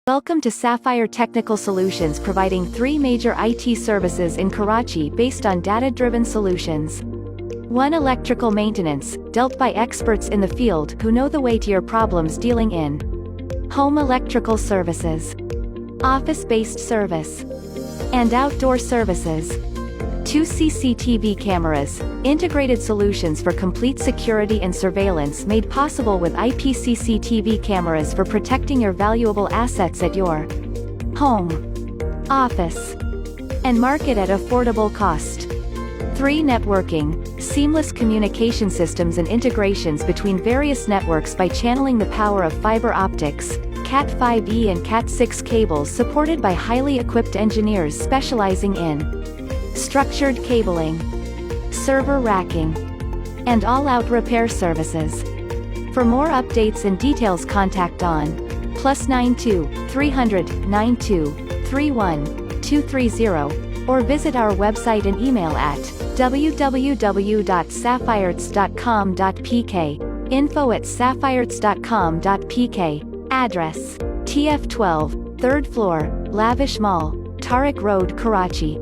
Welcome to Sapphire Technical Solutions, providing 3 major IT services in Karachi based on data-driven solutions. 1. Electrical maintenance, dealt by experts in the field who know the way to your problems. Dealing in home electrical services, office-based service, and outdoor services. 2. CCTV cameras, integrated solutions for complete security and surveillance made possible with IP CCTV cameras for protecting your valuable assets at your home, office, and market at affordable cost. 3. Networking, seamless communication systems and integrations between various networks by channeling the power of fiber optics, Cat5e and Cat6 cables, supported by highly equipped engineers specializing in structured cabling, server racking, and all-out repair services. For more updates and details, contact on +92 300 92 31 230 or visit our website and email at www.sapphirearts.com.pk, info@sapphirearts.com.pk, address TF12, 3rd floor, Lavish Mall, Tariq Road, Karachi.